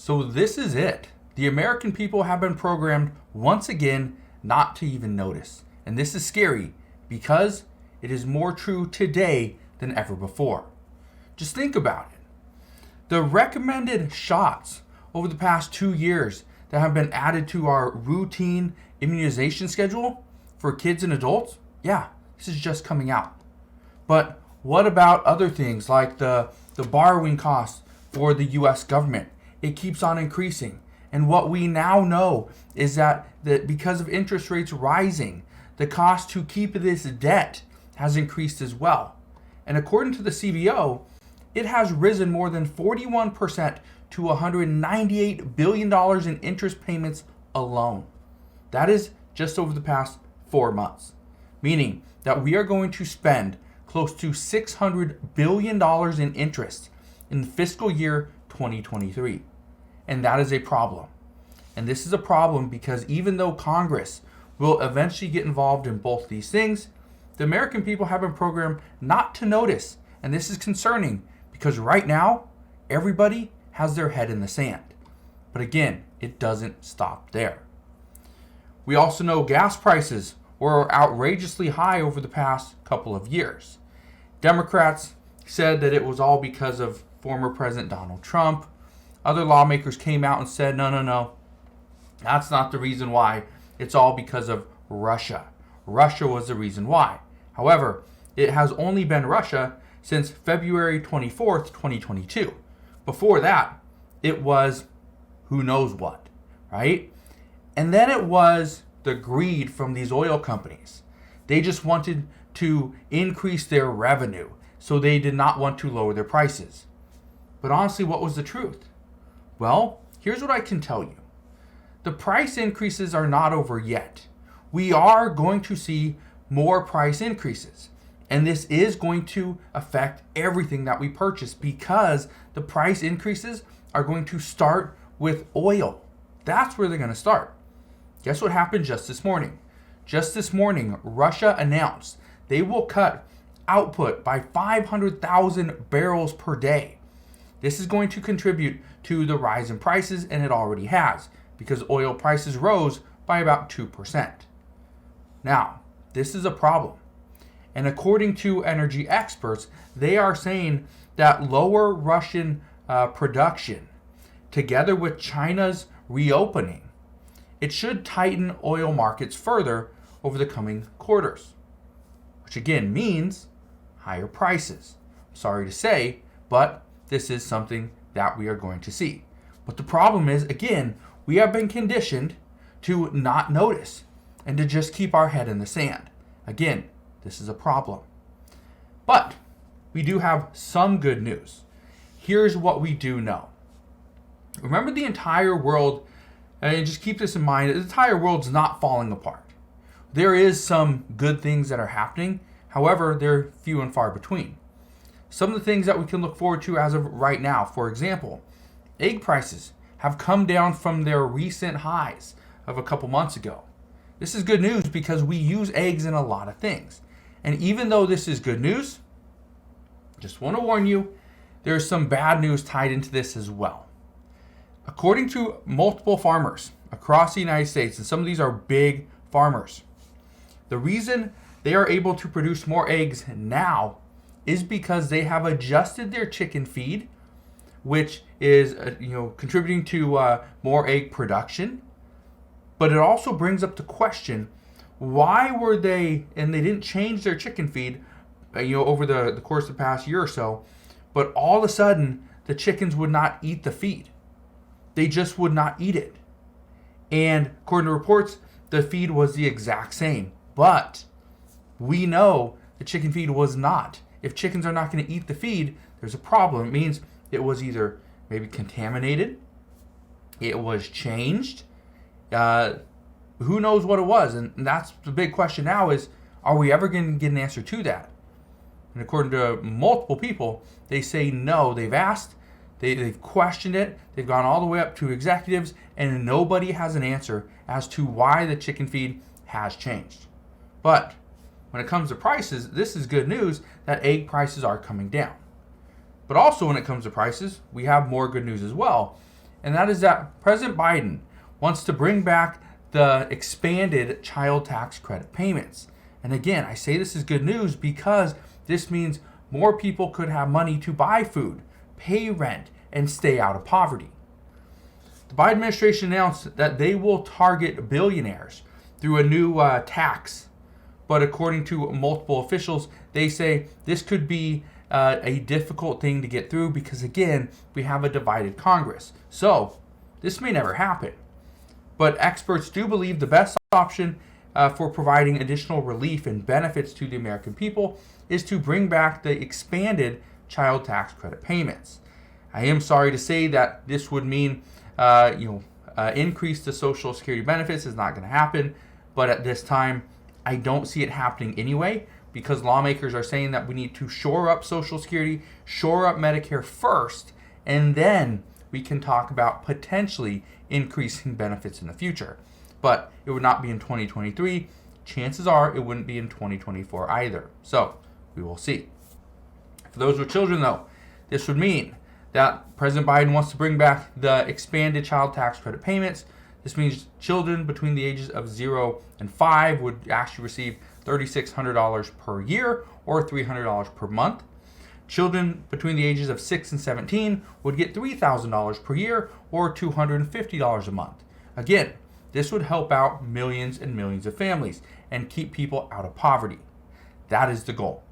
So this is it. The American people have been programmed once again not to even notice. And this is scary because it is more true today than ever before. Just think about it. The recommended shots over the past 2 years that have been added to our routine immunization schedule for kids and adults, yeah, this is just coming out. But what about other things like the borrowing costs for the US government? It keeps on increasing. And what we now know is that because of interest rates rising, the cost to keep this debt has increased as well. And according to the CBO, it has risen more than 41% to $198 billion in interest payments alone. That is just over the past 4 months, meaning that we are going to spend close to $600 billion in interest in the fiscal year 2023. And that is a problem. And this is a problem because even though Congress will eventually get involved in both these things, the American people have been programmed not to notice. And this is concerning because right now, everybody has their head in the sand. But again, it doesn't stop there. We also know gas prices were outrageously high over the past couple of years. Democrats said that it was all because of former President Donald Trump. Other lawmakers came out and said, no, that's not the reason why. It's all because of Russia. Russia was the reason why. However, it has only been Russia since February 24th, 2022. Before that, it was who knows what, right? And then it was the greed from these oil companies. They just wanted to increase their revenue, so they did not want to lower their prices. But honestly, what was the truth? Well, here's what I can tell you. The price increases are not over yet. We are going to see more price increases. And this is going to affect everything that we purchase because the price increases are going to start with oil. That's where they're going to start. Guess what happened just this morning? Just this morning, Russia announced they will cut output by 500,000 barrels per day. This is going to contribute to the rise in prices, and it already has, because oil prices rose by about 2%. Now, this is a problem. And according to energy experts, they are saying that lower Russian production, together with China's reopening, it should tighten oil markets further over the coming quarters, which again means higher prices. I'm sorry to say, but this is something that we are going to see. But the problem is, again, we have been conditioned to not notice and to just keep our head in the sand. Again, this is a problem. But we do have some good news. Here's what we do know. Remember, the entire world, and just keep this in mind, the entire world's not falling apart. There is some good things that are happening. However, they're few and far between. Some of the things that we can look forward to as of right now, for example, egg prices have come down from their recent highs of a couple months ago. This is good news because we use eggs in a lot of things. And even though this is good news, just want to warn you, there's some bad news tied into this as well. According to multiple farmers across the United States, and some of these are big farmers, the reason they are able to produce more eggs now is because they have adjusted their chicken feed, which is contributing to more egg production. But it also brings up the question, why were they, and they didn't change their chicken feed over the course of the past year or so, but all of a sudden the chickens would not eat the feed. They just would not eat it. And according to reports, the feed was the exact same. But we know the chicken feed was not. If chickens are not going to eat the feed, there's a problem. It means it was either maybe contaminated, it was changed, who knows what it was. And that's the big question now is, are we ever going to get an answer to that? And according to multiple people, they say no. They've asked, they've questioned it, they've gone all the way up to executives, and nobody has an answer as to why the chicken feed has changed. But when it comes to prices, this is good news that egg prices are coming down. But also when it comes to prices, we have more good news as well. and that is that President Biden wants to bring back the expanded child tax credit payments. And again, I say this is good news because this means more people could have money to buy food, pay rent, and stay out of poverty. The Biden administration announced that they will target billionaires through a new tax. But according to multiple officials, they say this could be a difficult thing to get through because, again, we have a divided Congress. So this may never happen. But experts do believe the best option for providing additional relief and benefits to the American people is to bring back the expanded child tax credit payments. I am sorry to say that this would mean increase the Social Security benefits is not going to happen. But at this time, I don't see it happening anyway because lawmakers are saying that we need to shore up Social Security, shore up Medicare first, and then we can talk about potentially increasing benefits in the future. But it would not be in 2023. Chances are it wouldn't be in 2024 either. So we will see. For those with children, though, this would mean that President Biden wants to bring back the expanded child tax credit payments. This means children between the ages of 0 and 5 would actually receive $3,600 per year or $300 per month. Children between the ages of 6 and 17 would get $3,000 per year or $250 a month. Again, this would help out millions and millions of families and keep people out of poverty. That is the goal.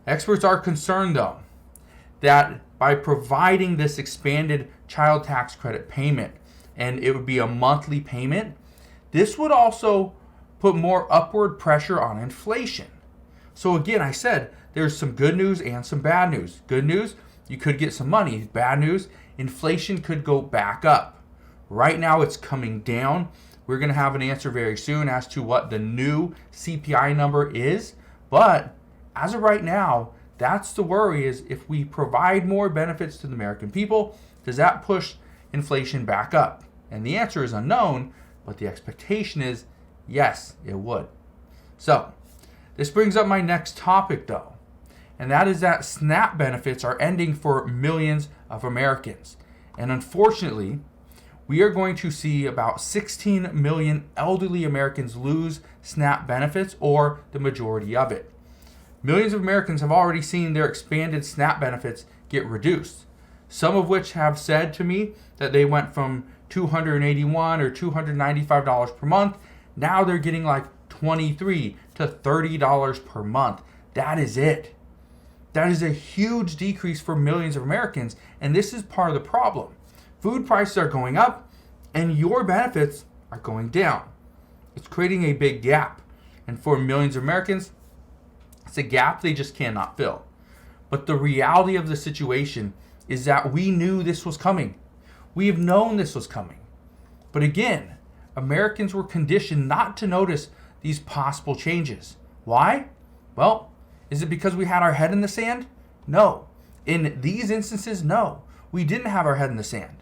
Experts are concerned, though, that by providing this expanded child tax credit payment, and it would be a monthly payment, this would also put more upward pressure on inflation. So again, I said there's some good news and some bad news. Good news, you could get some money. Bad news, inflation could go back up. Right now it's coming down. We're going to have an answer very soon as to what the new CPI number is. But as of right now, that's the worry, is if we provide more benefits to the American people, does that push inflation back up? And the answer is unknown, but the expectation is yes, it would. So this brings up my next topic, though, and that is that SNAP benefits are ending for millions of Americans. And unfortunately, we are going to see about 16 million elderly Americans lose SNAP benefits, or the majority of it. Millions of Americans have already seen their expanded SNAP benefits get reduced, some of which have said to me that they went from $281 or $295 per month. Now they're getting like $23 to $30 per month. That is it. That is a huge decrease for millions of Americans, and this is part of the problem. Food prices are going up, and your benefits are going down. It's creating a big gap, and for millions of Americans, it's a gap they just cannot fill. But the reality of the situation is that we knew this was coming. We have known this was coming. But again, Americans were conditioned not to notice these possible changes. Why? Well, is it because we had our head in the sand? No. In these instances, no. We didn't have our head in the sand.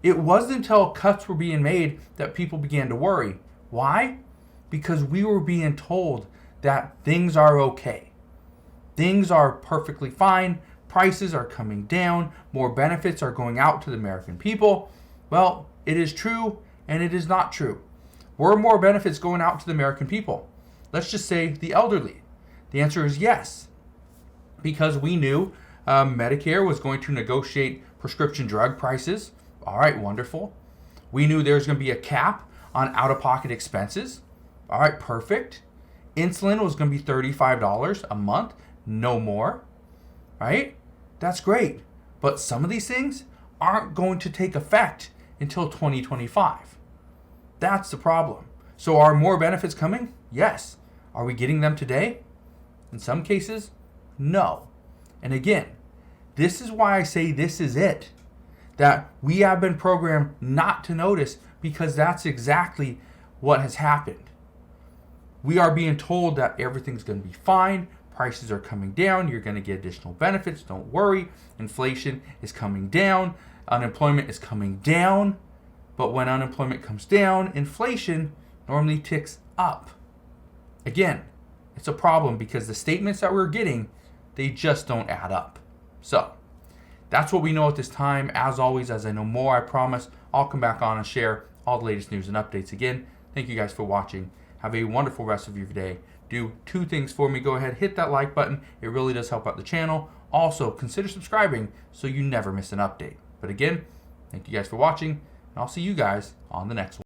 It wasn't until cuts were being made that people began to worry. Why? Because we were being told that things are okay. Things are perfectly fine. Prices are coming down. More benefits are going out to the American people. Well, it is true and it is not true. Were more benefits going out to the American people? Let's just say the elderly. The answer is yes, because we knew Medicare was going to negotiate prescription drug prices. All right, wonderful. We knew there was going to be a cap on out-of-pocket expenses. All right, perfect. Insulin was going to be $35 a month, no more. Right? That's great. But some of these things aren't going to take effect until 2025. That's the problem. So are more benefits coming? Yes. Are we getting them today? In some cases, no. And again, this is why I say this is it. That we have been programmed not to notice, because that's exactly what has happened. We are being told that everything's going to be fine. Prices are coming down. You're going to get additional benefits. Don't worry. Inflation is coming down. Unemployment is coming down. But when unemployment comes down, inflation normally ticks up. Again, it's a problem because the statements that we're getting, they just don't add up. So that's what we know at this time. As always, as I know more, I promise I'll come back on and share all the latest news and updates again. Thank you guys for watching. Have a wonderful rest of your day. Do 2 things for me. Go ahead, hit that like button. It really does help out the channel. Also, consider subscribing so you never miss an update. But again, thank you guys for watching, and I'll see you guys on the next one.